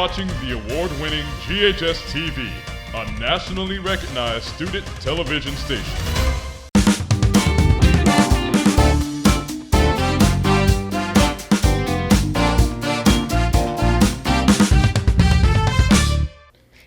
watching the award-winning GHS-TV, a nationally recognized student television station.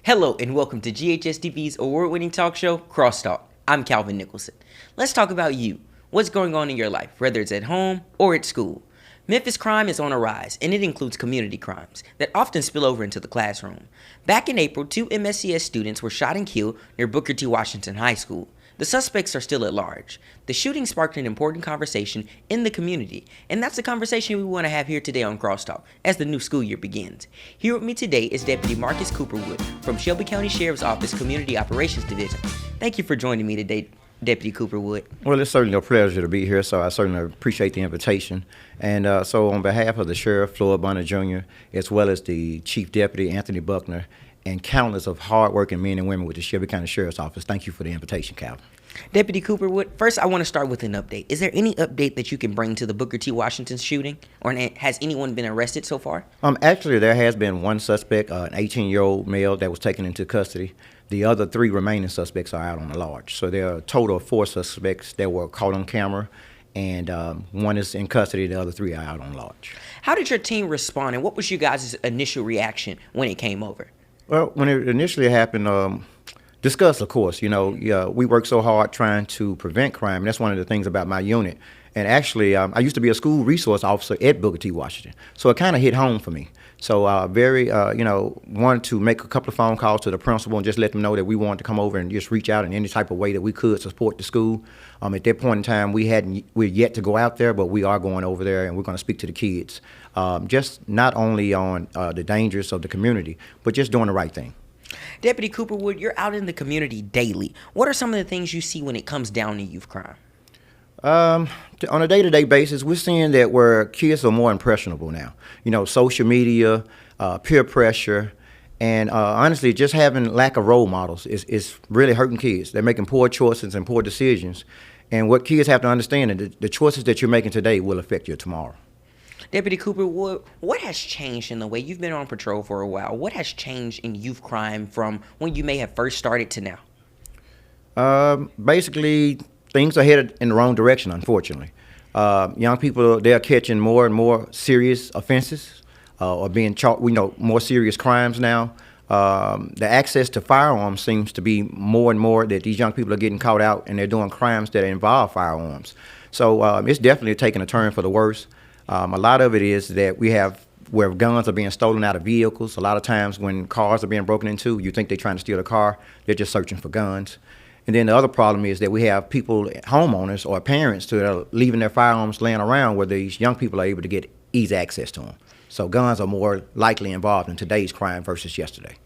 Hello and welcome to GHS-TV's award-winning talk show, Crosstalk. I'm Calvin Nicholson. Let's talk about you. What's going on in your life, whether it's at home or at school. Memphis crime is on a rise, and it includes community crimes that often spill over into the classroom. Back in April, 2 MSCS students were shot and killed near Booker T. Washington High School. The suspects are still at large. The shooting sparked an important conversation in the community, and that's the conversation we want to have here today on Crosstalk as the new school year begins. Here with me today is Deputy Marcus Cooperwood from Shelby County Sheriff's Office Community Operations Division. Thank you for joining me today, Deputy Cooperwood. Well, it's certainly a pleasure to be here, so I certainly appreciate the invitation. And so on behalf of the Sheriff, Floyd Bonner Jr., as well as the Chief Deputy, Anthony Buckner, and countless of hard-working men and women with the Shelby County Sheriff's Office, thank you for the invitation, Calvin. Deputy Cooperwood, first I want to start with an update. Is there any update that you can bring to the Booker T. Washington shooting, or has anyone been arrested so far? Actually, there has been one suspect, an 18-year-old male that was taken into custody. The other 3 remaining suspects are out on the large. So there are a total of 4 suspects that were caught on camera, and one is in custody, the other 3 are out on large. How did your team respond, and what was you guys' initial reaction when it came over? Well, when it initially happened, discuss, of course. You know, we work so hard trying to prevent crime, and that's one of the things about my unit. And actually, I used to be a school resource officer at Booker T. Washington, so it kind of hit home for me. So wanted to make a couple of phone calls to the principal and just let them know that we wanted to come over and just reach out in any type of way that we could support the school. At that point in time, we're yet to go out there, but we are going over there and we're going to speak to the kids, just not only on the dangers of the community, but just doing the right thing. Deputy Cooperwood, you're out in the community daily. What are some of the things you see when it comes down to youth crime? On a day-to-day basis, we're seeing that where kids are more impressionable now. You know, social media, peer pressure, and honestly, just having lack of role models is really hurting kids. They're making poor choices and poor decisions. And what kids have to understand is that the choices that you're making today will affect you tomorrow. Deputy Cooperwood, what has changed in the way you've been on patrol for a while? What has changed in youth crime from when you may have first started to now? Basically, things are headed in the wrong direction, unfortunately. Young people, they're catching more and more serious offenses or being charged, more serious crimes now. The access to firearms seems to be more and more that these young people are getting caught out and they're doing crimes that involve firearms. So it's definitely taking a turn for the worse. A lot of it is that we have where guns are being stolen out of vehicles. A lot of times when cars are being broken into, you think they're trying to steal a car, they're just searching for guns. And then the other problem is that we have people, homeowners or parents, that are leaving their firearms laying around where these young people are able to get easy access to them. So guns are more likely involved in today's crime versus yesterday.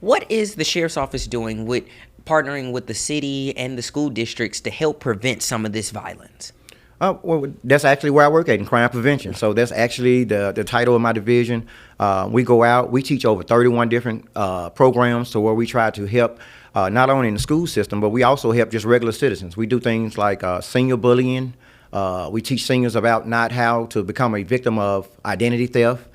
What is the Sheriff's Office doing with partnering with the city and the school districts to help prevent some of this violence? Well, that's actually where I work at, in crime prevention. So that's actually the title of my division. We go out, we teach over 31 different programs to where we try to help not only in the school system, but we also help just regular citizens. We do things like senior bullying. We teach seniors about not how to become a victim of identity theft.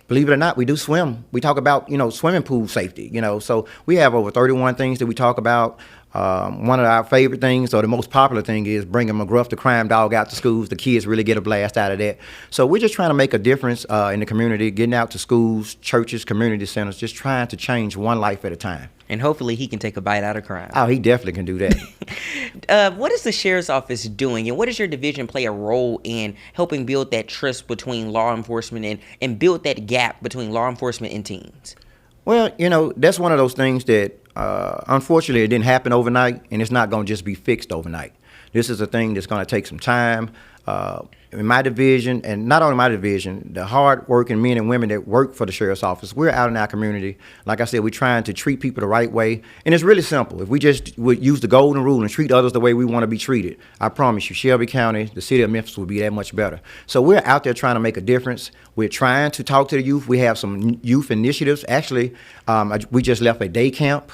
Believe it or not, we do swim. We talk about, swimming pool safety, So we have over 31 things that we talk about. One of our favorite things, or the most popular thing, is bringing McGruff the crime dog out to schools. The kids really get a blast out of that. So we're just trying to make a difference in the community, getting out to schools, churches, community centers, just trying to change one life at a time. And hopefully he can take a bite out of crime. Oh, he definitely can do that. What is the Sheriff's Office doing, and what does your division play a role in helping build that trust between law enforcement and build that gap between law enforcement and teens? Well, that's one of those things that, unfortunately, it didn't happen overnight, and it's not going to just be fixed overnight. This is a thing that's going to take some time. In my division, and not only my division, the hard-working men and women that work for the Sheriff's Office, we're out in our community. Like I said, we're trying to treat people the right way, and it's really simple. If we just would use the golden rule and treat others the way we want to be treated, I promise you, Shelby County, the city of Memphis, will be that much better. So we're out there trying to make a difference. We're trying to talk to the youth. We have some youth initiatives. Actually, we just left a day camp,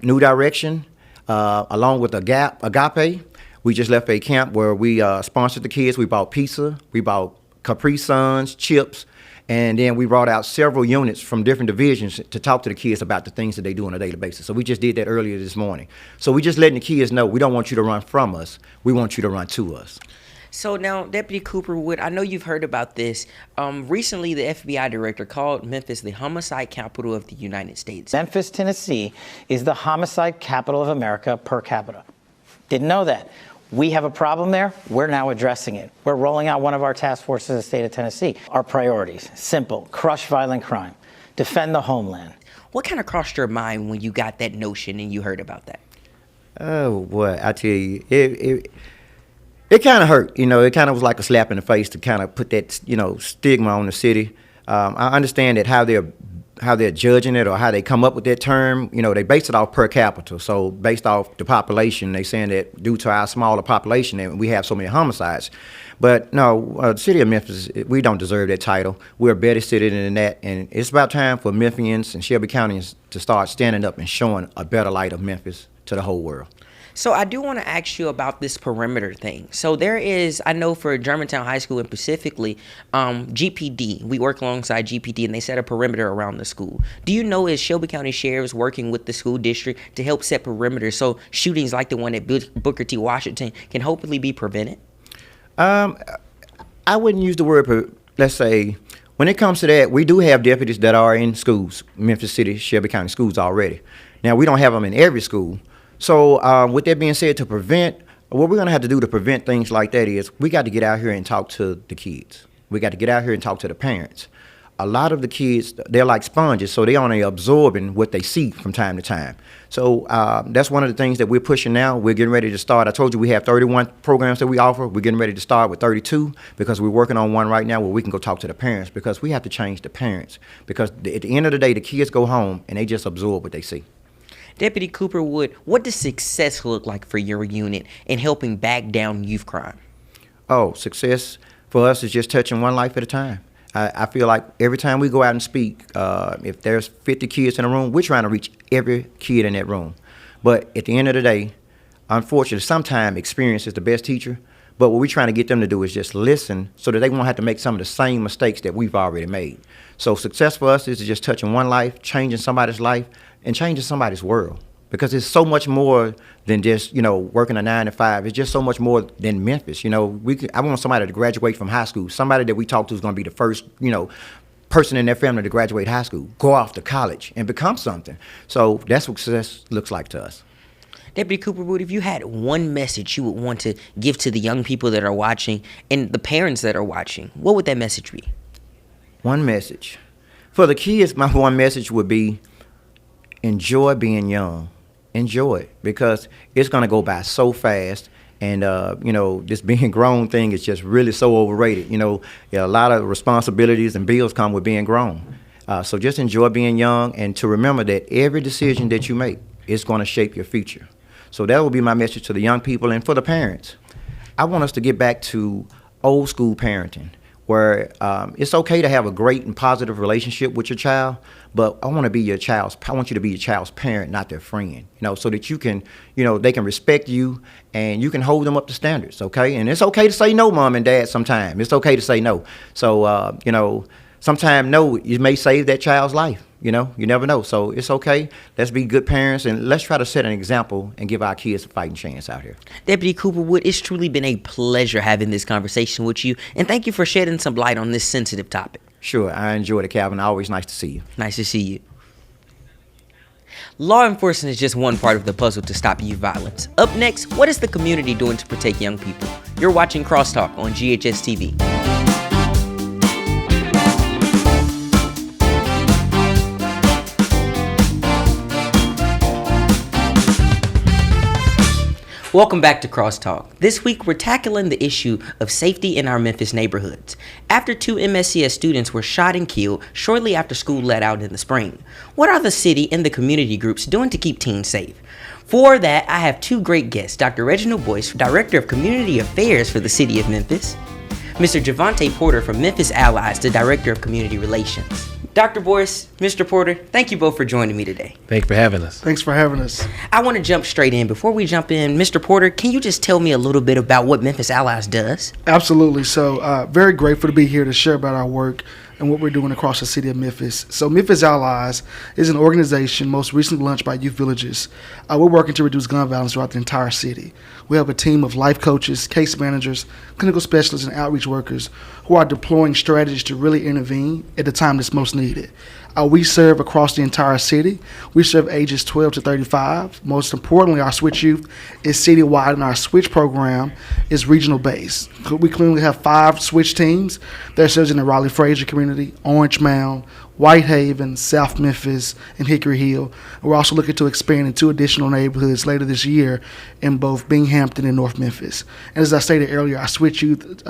New Direction, along with Agape. We just left a camp where we sponsored the kids. We bought pizza, we bought Capri Suns, chips, And then we brought out several units from different divisions to talk to the kids about the things that they do on a daily basis. So we just did that earlier this morning. So we just letting the kids know we don't want you to run from us. We want you to run to us. So now, Deputy Cooper Wood, I know you've heard about this. Recently, the FBI director called Memphis the homicide capital of the United States. Memphis, Tennessee is the homicide capital of America per capita. Didn't know that. We have a problem there. We're now addressing it. We're rolling out one of our task forces in the state of Tennessee. Our priorities, simple: crush violent crime, defend the homeland. What kind of crossed your mind when you got that notion and you heard about that? Oh, boy, I tell you, it kind of hurt. It kind of was like a slap in the face to kind of put that, stigma on the city. I understand that how they're judging it or how they come up with that term, they base it off per capita. So based off the population, they saying that due to our smaller population, that we have so many homicides. But no, the city of Memphis, we don't deserve that title. We're a better city than that, and it's about time for Memphians and Shelby Countyans to start standing up and showing a better light of Memphis to the whole world. So I do want to ask you about this perimeter thing. So there is, I know for Germantown High School and specifically GPD, we work alongside GPD and they set a perimeter around the school. Do you know, is Shelby County Sheriff's working with the school district to help set perimeters so shootings like the one at Booker T. Washington can hopefully be prevented? I wouldn't use the word, let's say, when it comes to that, we do have deputies that are in schools, Memphis City, Shelby County schools already. Now, we don't have them in every school. So with that being said, to prevent, what we're going to have to do to prevent things like that is we got to get out here and talk to the kids. We got to get out here and talk to the parents. A lot of the kids, they're like sponges, so they're only absorbing what they see from time to time. So that's one of the things that we're pushing now. We're getting ready to start. I told you we have 31 programs that we offer. We're getting ready to start with 32 because we're working on one right now where we can go talk to the parents because we have to change the parents. Because at the end of the day, the kids go home and they just absorb what they see. Deputy Cooper Wood, what does success look like for your unit in helping back down youth crime? Oh, success for us is just touching one life at a time. I feel like every time we go out and speak, if there's 50 kids in a room, we're trying to reach every kid in that room. But at the end of the day, unfortunately, sometimes experience is the best teacher. But what we're trying to get them to do is just listen so that they won't have to make some of the same mistakes that we've already made. So success for us is just touching one life, changing somebody's life, and changing somebody's world. Because it's so much more than just, working a 9 to 5. It's just so much more than Memphis. I want somebody to graduate from high school. Somebody that we talk to is going to be the first, person in their family to graduate high school, go off to college, and become something. So that's what success looks like to us. Deputy Cooper Wood, if you had one message you would want to give to the young people that are watching and the parents that are watching, what would that message be? One message. For the kids, my one message would be enjoy being young. Enjoy it because it's going to go by so fast. And, this being grown thing is just really so overrated. A lot of responsibilities and bills come with being grown. So just enjoy being young and to remember that every decision that you make is going to shape your future. So that will be my message to the young people and for the parents. I want us to get back to old school parenting where it's okay to have a great and positive relationship with your child, but I want you to be your child's parent, not their friend, so that you can, they can respect you and you can hold them up to standards, okay? And it's okay to say no, mom and dad, sometimes. It's okay to say no. So, sometimes no, you may save that child's life, you never know. So it's okay. Let's be good parents and let's try to set an example and give our kids a fighting chance out here. Deputy Cooper Wood, it's truly been a pleasure having this conversation with you, and thank you for shedding some light on this sensitive topic. Sure, I enjoyed it, Calvin. Always nice to see you. Nice to see you. Law enforcement is just one part of the puzzle to stop youth violence. Up next, what is the community doing to protect young people? You're watching Crosstalk on GHS-TV. Welcome back to Crosstalk. This week, we're tackling the issue of safety in our Memphis neighborhoods. After 2 MSCS students were shot and killed shortly after school let out in the spring, what are the city and the community groups doing to keep teens safe? For that, I have 2 great guests, Dr. Reginald Boyce, Director of Community Affairs for the City of Memphis, Mr. Javante Porter from Memphis Allies, the Director of Community Relations. Dr. Boyce, Mr. Porter, thank you both for joining me today. Thanks for having us. Thanks for having us. I want to jump straight in. Before we jump in, Mr. Porter, can you just tell me a little bit about what Memphis Allies does? Absolutely. So very grateful to be here to share about our work. and what we're doing across the city of Memphis. So Memphis Allies is an organization most recently launched by youth villages. We're working to reduce gun violence throughout the entire city. We have a team of life coaches, case managers, clinical specialists, and outreach workers who are deploying strategies to really intervene at the time that's most needed. We serve across the entire city. We serve ages 12 to 35. Most importantly, our Switch Youth is citywide, and our Switch program is regional based. We currently have 5 Switch teams that serve in the Raleigh-Fraser community, Orange Mound, Whitehaven, South Memphis, and Hickory Hill. We're also looking to expand in 2 additional neighborhoods later this year in both Binghamton and North Memphis. And as I stated earlier, our Switch Youth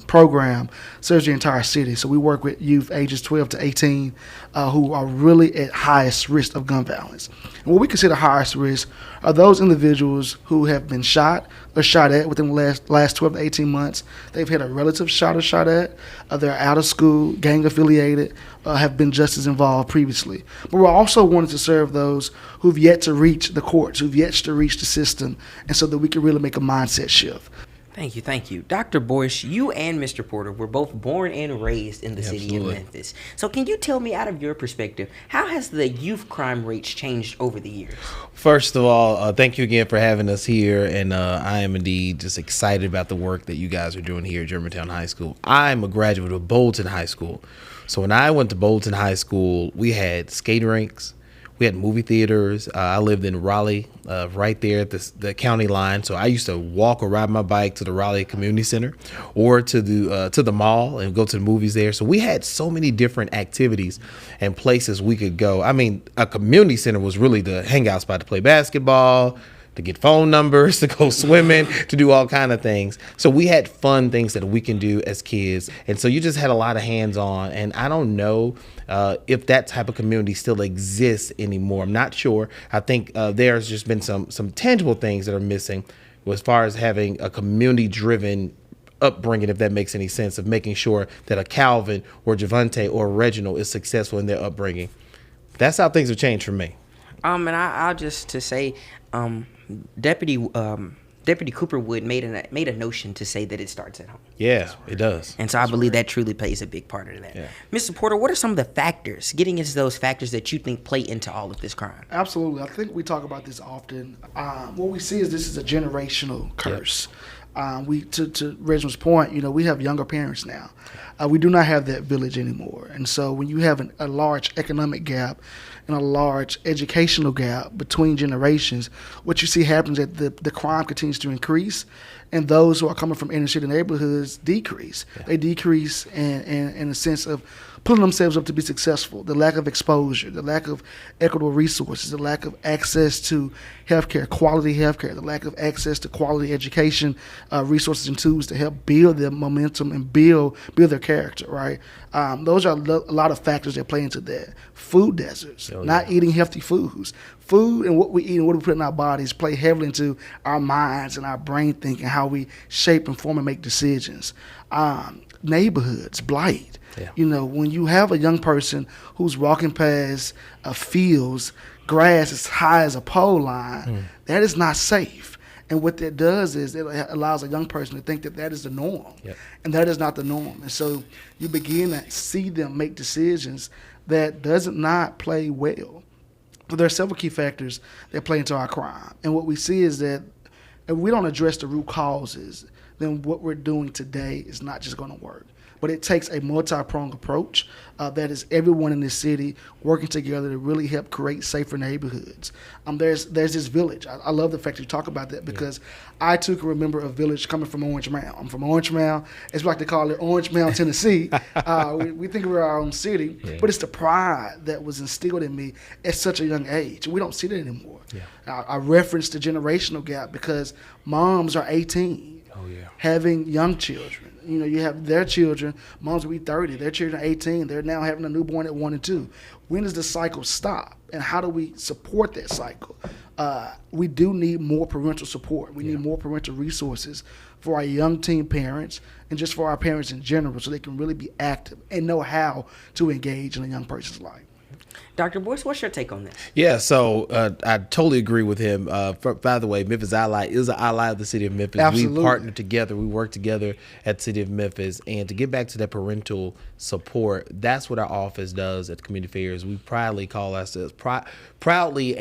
program serves the entire city. So we work with youth ages 12 to 18 who are really at highest risk of gun violence. And what we consider highest risk are those individuals who have been shot or shot at within the last 12 to 18 months. They've had a relative shot or shot at. They're out of school, gang affiliated, have been just as involved previously. But we're also wanting to serve those who've yet to reach the courts, who've yet to reach the system, and so that we can really make a mindset shift. Thank you. Dr. Boyce, you and Mr. Porter were both born and raised in the city of Memphis. So can you tell me, out of your perspective, how has the youth crime rates changed over the years? First of all, thank you again for having us here, and I am indeed just excited about the work that you guys are doing here at Germantown High School. I'm a graduate of Bolton High School. So when I went to Bolton High School, we had skate rinks. We had movie theaters. I lived in Raleigh, right there at the county line. So I used to walk or ride my bike to the Raleigh Community Center or to the mall and go to the movies there. So we had so many different activities and places we could go. I mean, a community center was really the hangout spot to play basketball, to get phone numbers, to go swimming, to do all kind of things. So we had fun things that we can do as kids. And so you just had a lot of hands-on. And I don't know if that type of community still exists anymore. I'm not sure. I think there's just been some tangible things that are missing as far as having a community-driven upbringing, if that makes any sense, of making sure that a Calvin or Javante or Reginald is successful in their upbringing. That's how things have changed for me. And I'll just to say, Deputy Cooperwood made a notion to say that it starts at home. Yeah, it does. And so I believe that truly plays a big part of that. Yeah. Mr. Porter, what are some of the factors, getting into those factors that you think play into all of this crime? Absolutely. I think we talk about this often. What we see is this is a generational curse. Yep. To Reginald's point, we have younger parents now. We do not have that village anymore. And so when you have a large economic gap and a large educational gap between generations, what you see happens is that the crime continues to increase, and those who are coming from inner city neighborhoods decrease. Yeah. They decrease in a sense of putting themselves up to be successful. The lack of exposure, the lack of equitable resources, the lack of access to healthcare, quality healthcare, the lack of access to quality education resources and tools to help build their momentum and build their character, right? Those are a lot of factors that play into that. Food deserts, not eating healthy foods. Food and what we eat and what we put in our bodies play heavily into our minds and our brain thinking, how we shape and form and make decisions. Neighborhoods, blight. Yeah. When you have a young person who's walking past fields, grass as high as a pole line, that is not safe. And what that does is it allows a young person to think that is the norm. Yep. And that is not the norm. And so you begin to see them make decisions that does not play well. So there are several key factors that play into our crime. And what we see is that if we don't address the root causes, then what we're doing today is not just going to work. But it takes a multi-pronged approach that is everyone in this city working together to really help create safer neighborhoods. There's this village. I love the fact that you talk about that because I too can remember a village coming from Orange Mound. I'm from Orange Mound. It's like they call it Orange Mound, Tennessee. We think we're our own city, but it's the pride that was instilled in me at such a young age. We don't see that anymore. Yeah. I referenced the generational gap because moms are 18 having young children. You have their children, moms will be 30, their children are 18, they're now having a newborn at 1 and 2. When does the cycle stop? And how do we support that cycle? We do need more parental support. We need more parental resources for our young teen parents and just for our parents in general so they can really be active and know how to engage in a young person's life. Dr. Boyce, what's your take on this? Yeah, so I totally agree with him. By the way, Memphis Ally is an ally of the city of Memphis. Absolutely. We partner together. We work together at the city of Memphis. And to get back to that parental support, that's what our office does at the community fairs. We proudly call ourselves, pridefully,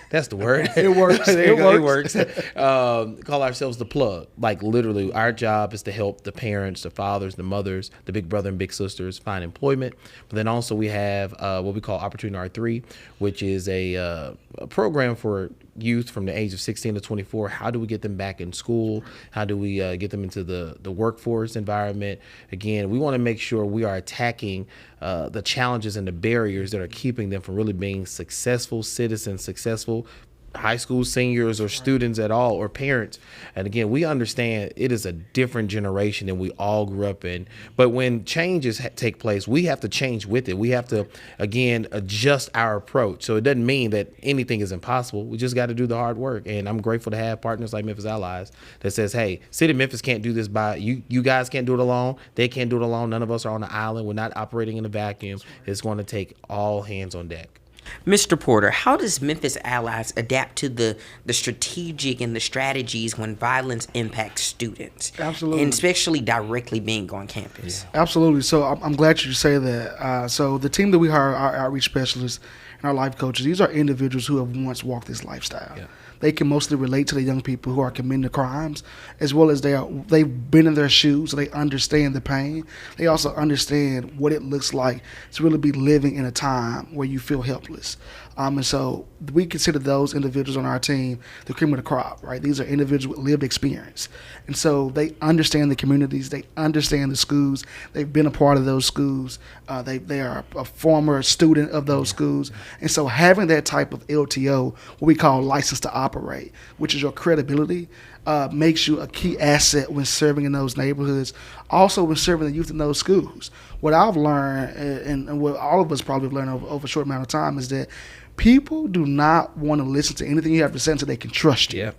that's the word. It works. It works. Call ourselves the plug. Like literally, our job is to help the parents, the fathers, the mothers, the big brother and big sisters find employment. But then also we have what we call Opportunity R3, which is a program for youth from the age of 16 to 24. How do we get them back in school? How do we get them into the workforce environment? Again, we want to make sure we are attacking the challenges and the barriers that are keeping them from really being successful citizens, successful high school seniors or students at all, or parents. And again, we understand it is a different generation than we all grew up in. But when changes take place, we have to change with it. We have to, again, adjust our approach. So it doesn't mean that anything is impossible. We just got to do the hard work. And I'm grateful to have partners like Memphis Allies that says, hey, City of Memphis can't do this by you. You guys can't do it alone. They can't do it alone. None of us are on the island. We're not operating in a vacuum. It's going to take all hands on deck. Mr. Porter, how does Memphis Allies adapt to the strategic and the strategies when violence impacts students? Absolutely. And especially directly being on campus. Yeah. Absolutely. So I'm glad you say that. So the team that we hire, our outreach specialists and our life coaches, these are individuals who have once walked this lifestyle. Yeah. They can mostly relate to the young people who are committing the crimes, as well as they've been in their shoes, so they understand the pain. They also understand what it looks like to really be living in a time where you feel helpless. And so we consider those individuals on our team the cream of the crop, right? These are individuals with lived experience. And so they understand the communities, they understand the schools, they've been a part of those schools, they are a former student of those schools. And so having that type of LTO, what we call license to operate, which is your credibility, makes you a key asset when serving in those neighborhoods, also when serving the youth in those schools. What I've learned, and what all of us probably have learned over a short amount of time, is that people do not want to listen to anything you have to say until they can trust you. Yeah.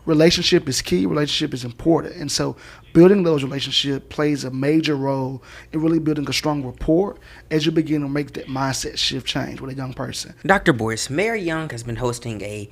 Relationship is key. Relationship is important. And so building those relationships plays a major role in really building a strong rapport as you begin to make that mindset shift change with a young person. Dr. Boyce, Mayor Young has been hosting a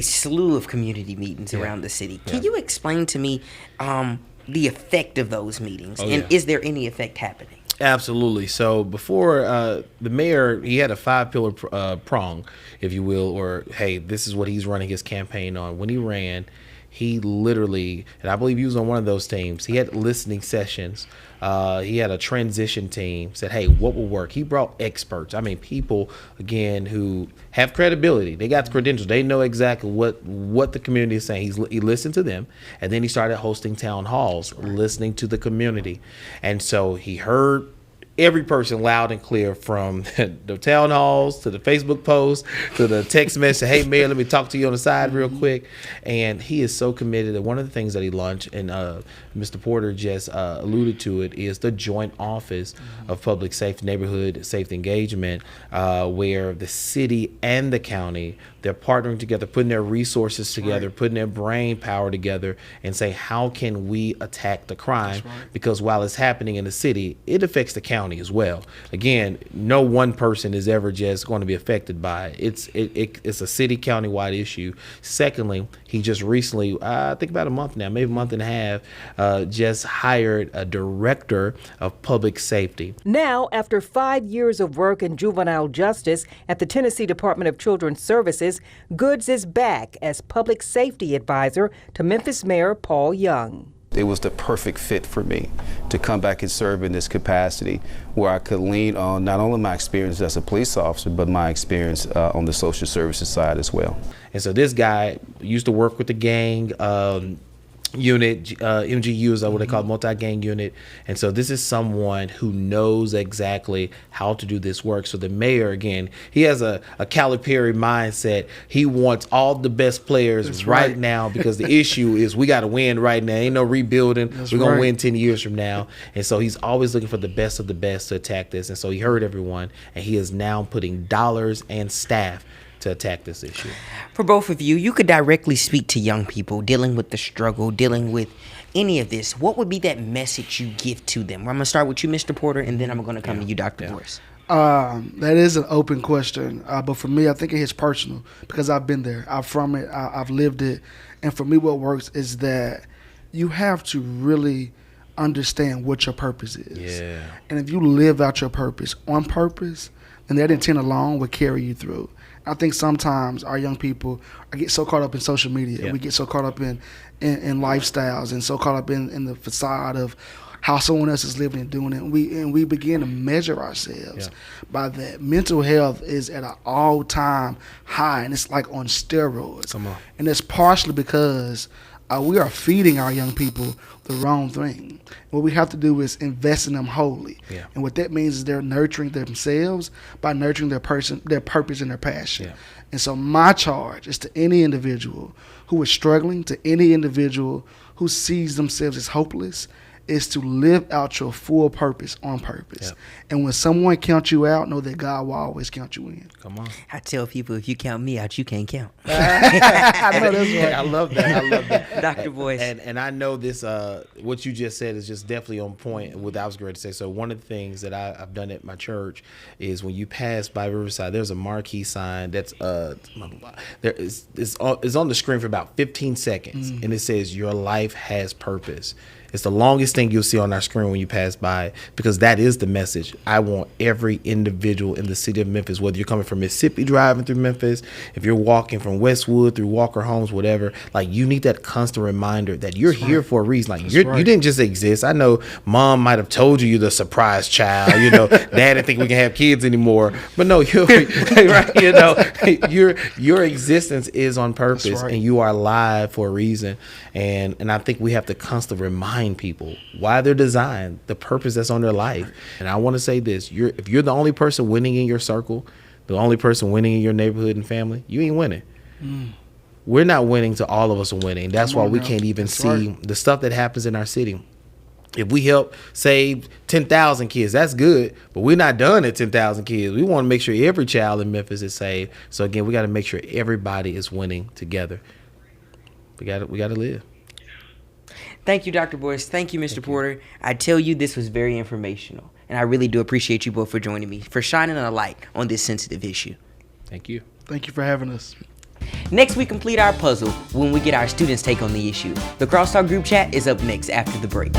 slew of community meetings around the city. Can you explain to me the effect of those meetings? Is there any effect happening? Absolutely. So before the mayor, he had a 5-pillar prong, if you will, or hey, this is what he's running his campaign on. When he ran, he literally, and I believe he was on one of those teams, he had listening sessions. He had a transition team, said, hey, what will work? He brought experts. I mean, people, again, who have credibility. They got the credentials. They know exactly what the community is saying. He listened to them, and then he started hosting town halls, listening to the community. And so he heard every person loud and clear, from the town halls to the Facebook posts to the text message, hey, Mayor, let me talk to you on the side real quick. And he is so committed that one of the things that he launched, and Mr. Porter just alluded to it, is the joint office of public safety, neighborhood safety engagement, where the city and the county, they're partnering together, putting their resources together, putting their brain power together, and say, how can we attack the crime? Because while it's happening in the city, it affects the county as well. Again, no one person is ever just going to be affected by it. It's a city county-wide issue. Secondly, he just recently, I think about a month now, maybe a month and a half, just hired a director of public safety. Now, after 5 years of work in juvenile justice at the Tennessee Department of Children's Services, Goods is back as public safety advisor to Memphis Mayor Paul Young. It was the perfect fit for me to come back and serve in this capacity, where I could lean on not only my experience as a police officer, but my experience on the social services side as well. And so this guy used to work with the gang unit, MGU is what they call it, multi-gang unit. And so this is someone who knows exactly how to do this work. So the mayor, again, he has a Calipari mindset. He wants all the best players right now, because the issue is we got to win right now. Ain't no rebuilding. We're going to win 10 years from now. And so he's always looking for the best of the best to attack this. And so he heard everyone, and he is now putting dollars and staff to attack this issue. For both of you, you could directly speak to young people dealing with the struggle, dealing with any of this. What would be that message you give to them? I'm going to start with you, Mr. Porter, and then I'm going to come to you, Dr. Boyce. That is an open question, but for me, I think it hits personal because I've been there. I'm from it. I've lived it. And for me, what works is that you have to really understand what your purpose is. Yeah. And if you live out your purpose on purpose, then that intent alone will carry you through. I think sometimes our young people get so caught up in social media. Yeah. We get so caught up in lifestyles and so caught up in the facade of how someone else is living and doing it. And we begin to measure ourselves by that. Mental health is at an all-time high, and it's like on steroids. Come on. And it's partially because we are feeding our young people the wrong thing. What we have to do is invest in them wholly. Yeah. And what that means is they're nurturing themselves by nurturing their purpose and their passion. Yeah. And so my charge is to any individual who is struggling, to any individual who sees themselves as hopeless, is to live out your full purpose on purpose. Yep. And when someone counts you out, know that God will always count you in. Come on. I tell people, if you count me out, you can't count. I know that's right. I love that. I love that. Dr. Boyce. And I know this, what you just said is just definitely on point with what I was going to say. So one of the things that I've done at my church is when you pass by Riverside, there's a marquee sign that's it's on the screen for about 15 seconds. And it says, "Your life has purpose." It's the longest thing you'll see on our screen when you pass by, because that is the message. I want every individual in the city of Memphis, whether you're coming from Mississippi driving through Memphis, if you're walking from Westwood through Walker Homes, whatever, like you need that constant reminder that you're here for a reason. Like you didn't just exist. I know mom might have told you're the surprise child, dad didn't think we can have kids anymore, but no, you're right, your existence is on purpose, and you are alive for a reason. And I think we have to constantly remind people why they're designed, the purpose that's on their life. And I want to say this, if you're the only person winning in your circle, the only person winning in your neighborhood and family, you ain't winning. We're not winning till all of us are winning. That's why we can't even see the stuff that happens in our city. If we help save 10,000 kids, that's good, but we're not done at 10,000 kids. We want to make sure every child in Memphis is saved. So again, we got to make sure everybody is winning together. We got to live. Thank you, Dr. Boyce. Thank you, Mr. Porter. I tell you, this was very informational, and I really do appreciate you both for joining me, for shining a light on this sensitive issue. Thank you. Thank you for having us. Next, we complete our puzzle when we get our students' take on the issue. The Crosstalk group chat is up next after the break.